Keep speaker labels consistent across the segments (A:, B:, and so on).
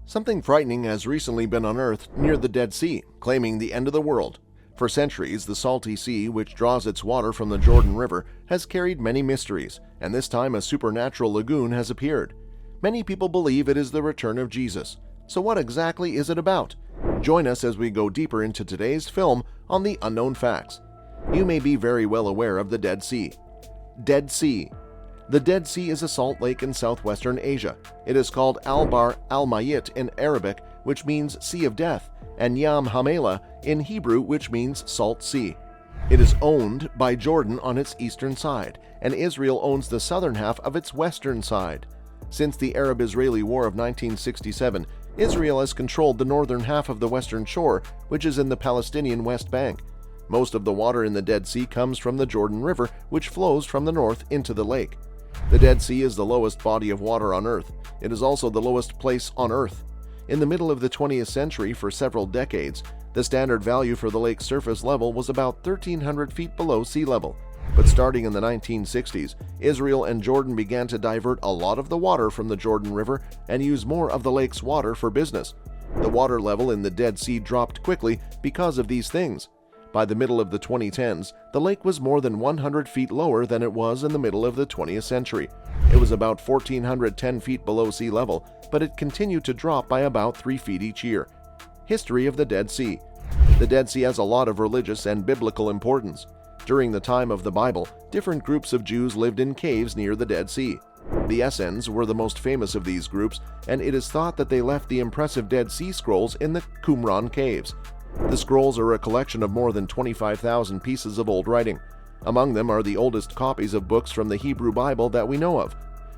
A: Something frightening has recently been unearthed near the Dead Sea, claiming the end of the world. For centuries, the salty sea, which draws its water from the Jordan River, has carried many mysteries, and this time a supernatural lagoon has appeared. Many people believe it is the return of Jesus. So what exactly is it about? Join us as we go deeper into today's film on the unknown facts. You may be very well aware of the Dead Sea. Dead Sea. The Dead Sea is a salt lake in southwestern Asia. It is called Al-Bar Al-Mayyit in Arabic, which means Sea of Death, and Yam HaMela in Hebrew, which means Salt Sea. It is owned by Jordan on its eastern side, and Israel owns the southern half of its western side. Since the Arab-Israeli War of 1967, Israel has controlled the northern half of the western shore, which is in the Palestinian West Bank. Most of the water in the Dead Sea comes from the Jordan River, which flows from the north into the lake. The Dead Sea is the lowest body of water on Earth. It is also the lowest place on Earth. In the middle of the 20th century, for several decades, the standard value for the lake's surface level was about 1,300 feet below sea level. But starting in the 1960s, Israel and Jordan began to divert a lot of the water from the Jordan River and use more of the lake's water for business. The water level in the Dead Sea dropped quickly because of these things. By the middle of the 2010s, the lake was more than 100 feet lower than it was in the middle of the 20th century. It was about 1,410 feet below sea level, but it continued to drop by about 3 feet each year. History of the Dead Sea. The Dead Sea has a lot of religious and biblical importance. During the time of the Bible, different groups of Jews lived in caves near the Dead Sea. The Essenes were the most famous of these groups, and it is thought that they left the impressive Dead Sea Scrolls in the Qumran caves. The scrolls are a collection of more than 25,000 pieces of old writing. Among them are the oldest copies of books from the Hebrew Bible that we know of.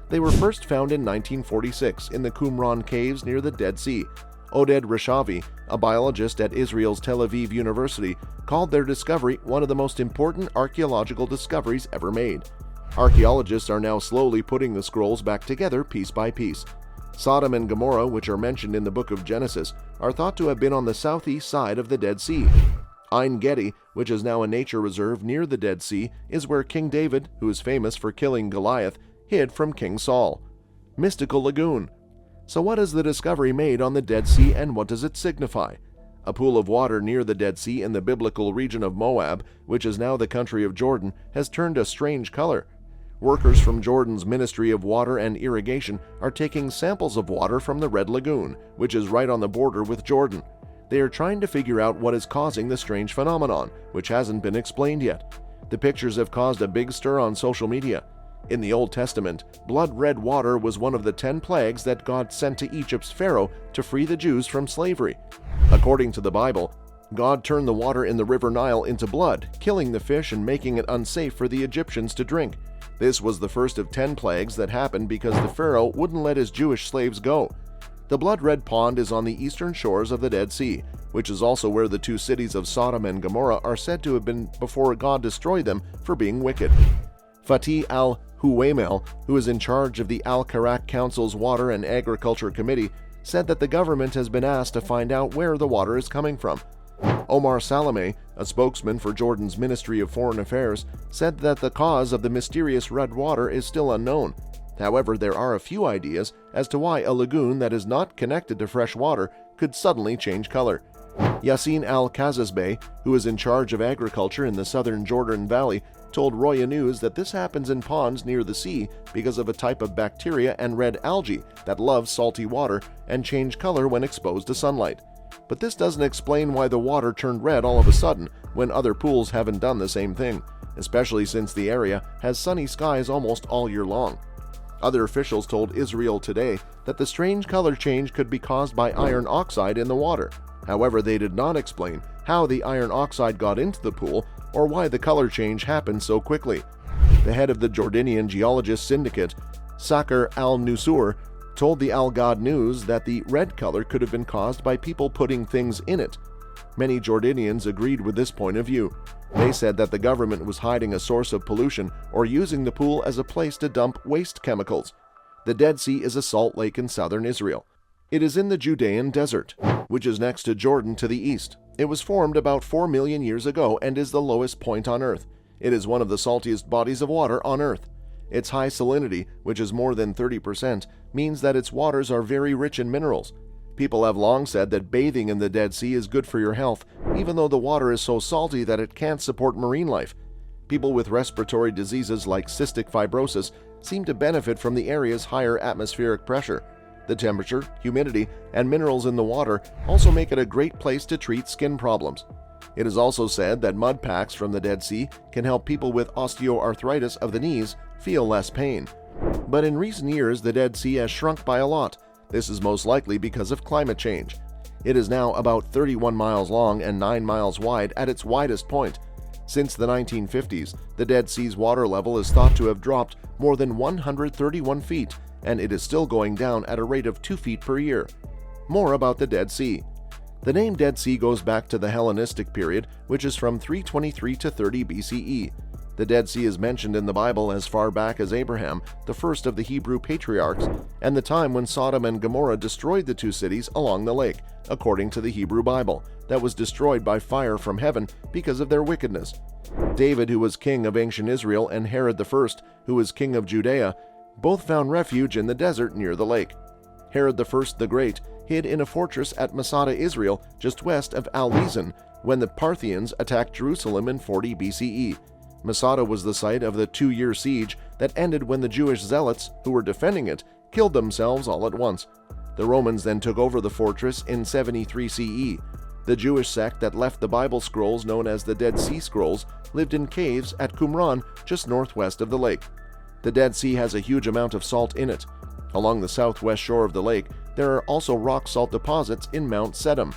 A: They were first found in 1946 in the Qumran caves near the Dead Sea. Oded Rishavi, a biologist at Israel's Tel Aviv University, called their discovery one of the most important archaeological discoveries ever made. Archaeologists are now slowly putting the scrolls back together piece by piece. Sodom and Gomorrah, which are mentioned in the book of Genesis, are thought to have been on the southeast side of the Dead Sea. Ein Gedi, which is now a nature reserve near the Dead Sea, is where King David, who is famous for killing Goliath, hid from King Saul. Mystical Lagoon. So what is the discovery made on the Dead Sea, and what does it signify? A pool of water near the Dead Sea in the biblical region of Moab, which is now the country of Jordan, has turned a strange color. Workers from Jordan's Ministry of Water and Irrigation are taking samples of water from the Red Lagoon, which is right on the border with Jordan. They are trying to figure out what is causing the strange phenomenon, which hasn't been explained yet. The pictures have caused a big stir on social media. In the Old Testament, blood-red water was one of the 10 plagues that God sent to Egypt's Pharaoh to free the Jews from slavery. According to the Bible, God turned the water in the River Nile into blood, killing the fish and making it unsafe for the Egyptians to drink. This was the first of 10 plagues that happened because the Pharaoh wouldn't let his Jewish slaves go. The blood-red pond is on the eastern shores of the Dead Sea, which is also where the two cities of Sodom and Gomorrah are said to have been before God destroyed them for being wicked. Fatih al-Huwaymel, who is in charge of the Al-Karak Council's Water and Agriculture Committee, said that the government has been asked to find out where the water is coming from. Omar Salameh, a spokesman for Jordan's Ministry of Foreign Affairs, said that the cause of the mysterious red water is still unknown. However, there are a few ideas as to why a lagoon that is not connected to fresh water could suddenly change color. Yassin al-Kazazbeh, who is in charge of agriculture in the southern Jordan Valley, told Roya News that this happens in ponds near the sea because of a type of bacteria and red algae that love salty water and change color when exposed to sunlight. But this doesn't explain why the water turned red all of a sudden when other pools haven't done the same thing, especially since the area has sunny skies almost all year long. Other officials told Israel Today that the strange color change could be caused by iron oxide in the water. However, they did not explain how the iron oxide got into the pool or why the color change happened so quickly. The head of the Jordanian Geologist Syndicate, Sakar al-Nusur, told the Al-Gad News that the red color could have been caused by people putting things in it. Many Jordanians agreed with this point of view. They said that the government was hiding a source of pollution or using the pool as a place to dump waste chemicals. The Dead Sea is a salt lake in southern Israel. It is in the Judean desert, which is next to Jordan to the east. It was formed about 4 million years ago and is the lowest point on Earth. It is one of the saltiest bodies of water on Earth. Its high salinity, which is more than 30%, means that its waters are very rich in minerals. People have long said that bathing in the Dead Sea is good for your health, even though the water is so salty that it can't support marine life. People with respiratory diseases like cystic fibrosis seem to benefit from the area's higher atmospheric pressure. The temperature, humidity, and minerals in the water also make it a great place to treat skin problems. It is also said that mud packs from the Dead Sea can help people with osteoarthritis of the knees feel less pain. But in recent years, the Dead Sea has shrunk by a lot. This is most likely because of climate change. It is now about 31 miles long and 9 miles wide at its widest point. Since the 1950s, the Dead Sea's water level is thought to have dropped more than 131 feet, and it is still going down at a rate of 2 feet per year. More about the Dead Sea. The name Dead Sea goes back to the Hellenistic period, which is from 323 to 30 BCE. The Dead Sea is mentioned in the Bible as far back as Abraham, the first of the Hebrew patriarchs, and the time when Sodom and Gomorrah destroyed the two cities along the lake, according to the Hebrew Bible, that was destroyed by fire from heaven because of their wickedness. David, who was king of ancient Israel, and Herod I, who was king of Judea, both found refuge in the desert near the lake. Herod I the Great hid in a fortress at Masada, Israel, just west of Al-Bar, when the Parthians attacked Jerusalem in 40 BCE. Masada was the site of the 2-year siege that ended when the Jewish zealots, who were defending it, killed themselves all at once. The Romans then took over the fortress in 73 CE. The Jewish sect that left the Bible scrolls known as the Dead Sea Scrolls lived in caves at Qumran, just northwest of the lake. The Dead Sea has a huge amount of salt in it. Along the southwest shore of the lake, there are also rock salt deposits in Mount Sedum.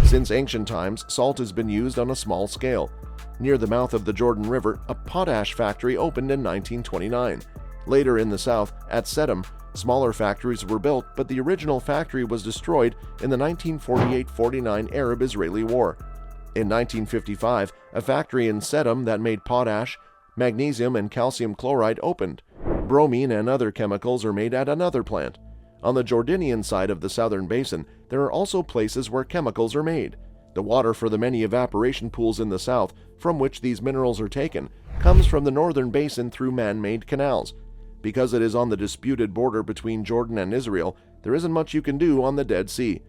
A: Since ancient times, salt has been used on a small scale. Near the mouth of the Jordan River, a potash factory opened in 1929. Later in the south, at Sedum, smaller factories were built, but the original factory was destroyed in the 1948-49 Arab-Israeli War. In 1955, a factory in Sedum that made potash, magnesium, and calcium chloride opened. Bromine and other chemicals are made at another plant. On the Jordanian side of the southern basin, there are also places where chemicals are made. The water for the many evaporation pools in the south, from which these minerals are taken, comes from the northern basin through man-made canals. Because it is on the disputed border between Jordan and Israel, there isn't much you can do on the Dead Sea.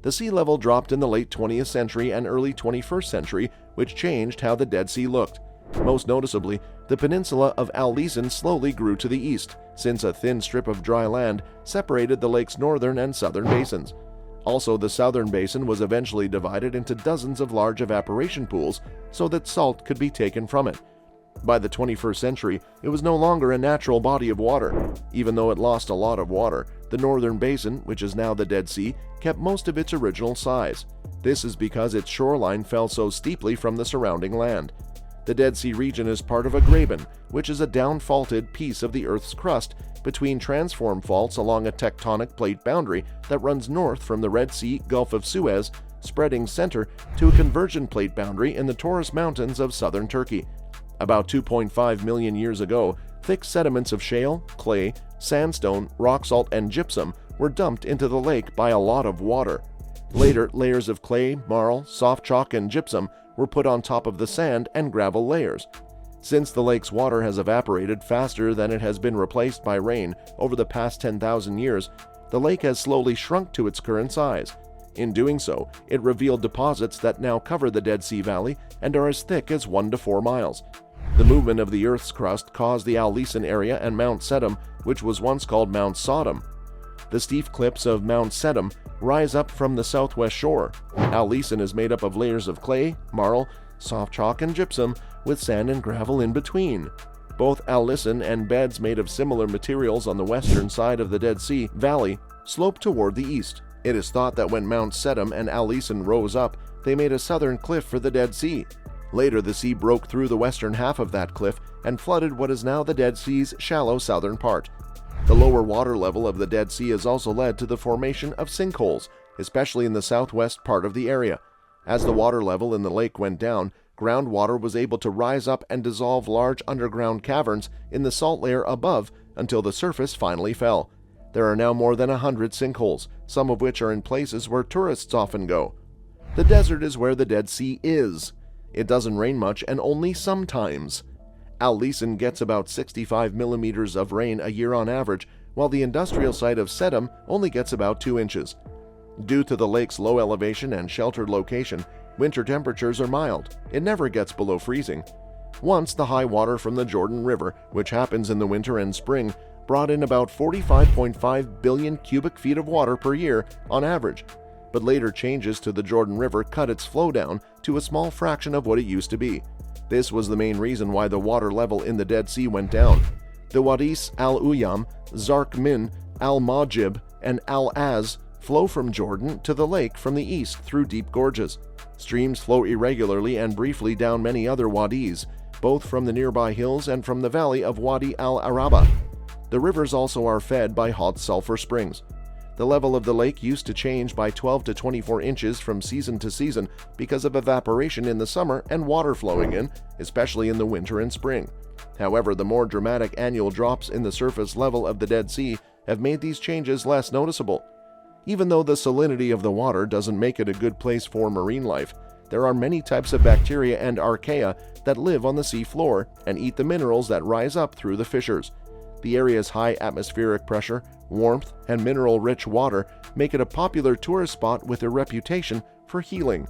A: The sea level dropped in the late 20th century and early 21st century, which changed how the Dead Sea looked. Most noticeably, the peninsula of Al-Bar slowly grew to the east, since a thin strip of dry land separated the lake's northern and southern basins. Also, the southern basin was eventually divided into dozens of large evaporation pools so that salt could be taken from it. By the 21st century, it was no longer a natural body of water. Even though it lost a lot of water, the northern basin, which is now the Dead Sea, kept most of its original size. This is because its shoreline fell so steeply from the surrounding land. The Dead Sea region is part of a graben, which is a down-faulted piece of the Earth's crust between transform faults along a tectonic plate boundary that runs north from the Red Sea, Gulf of Suez, spreading center to a convergent plate boundary in the Taurus Mountains of southern Turkey. About 2.5 million years ago, thick sediments of shale, clay, sandstone, rock salt, and gypsum were dumped into the lake by a lot of water. Later, layers of clay, marl, soft chalk, and gypsum were put on top of the sand and gravel layers. Since the lake's water has evaporated faster than it has been replaced by rain over the past 10,000 years, the lake has slowly shrunk to its current size. In doing so, it revealed deposits that now cover the Dead Sea Valley and are as thick as 1 to 4 miles. The movement of the Earth's crust caused the Al-Bar area and Mount Sedum, which was once called Mount Sodom. The steep cliffs of Mount Sedum rise up from the southwest shore. Al-Bar is made up of layers of clay, marl, soft chalk, and gypsum, with sand and gravel in between. Both Al-Bar and beds made of similar materials on the western side of the Dead Sea Valley slope toward the east. It is thought that when Mount Sedum and Al-Bar rose up, they made a southern cliff for the Dead Sea. Later, the sea broke through the western half of that cliff and flooded what is now the Dead Sea's shallow southern part. The lower water level of the Dead Sea has also led to the formation of sinkholes, especially in the southwest part of the area. As the water level in the lake went down, groundwater was able to rise up and dissolve large underground caverns in the salt layer above until the surface finally fell. There are now more than 100 sinkholes, some of which are in places where tourists often go. The desert is where the Dead Sea is. It doesn't rain much and only sometimes. Al-Bar gets about 65 millimeters of rain a year on average, while the industrial site of Sedum only gets about 2 inches. Due to the lake's low elevation and sheltered location, winter temperatures are mild. It never gets below freezing. Once, the high water from the Jordan River, which happens in the winter and spring, brought in about 45.5 billion cubic feet of water per year on average. But later changes to the Jordan River cut its flow down to a small fraction of what it used to be. This was the main reason why the water level in the Dead Sea went down. The Wadis Al-Uyam, Zarq Min, Al-Majib, and Al-Az flow from Jordan to the lake from the east through deep gorges. Streams flow irregularly and briefly down many other wadis, both from the nearby hills and from the valley of Wadi al-Araba. The rivers also are fed by hot sulfur springs. The level of the lake used to change by 12 to 24 inches from season to season because of evaporation in the summer and water flowing in, especially in the winter and spring. However, the more dramatic annual drops in the surface level of the Dead Sea have made these changes less noticeable. Even though the salinity of the water doesn't make it a good place for marine life, there are many types of bacteria and archaea that live on the sea floor and eat the minerals that rise up through the fissures. The area's high atmospheric pressure, warmth, and mineral-rich water make it a popular tourist spot with a reputation for healing.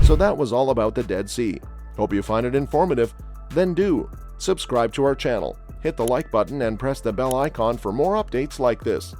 A: So that was all about the Dead Sea. Hope you find it informative. Then do subscribe to our channel, hit the like button, and press the bell icon for more updates like this.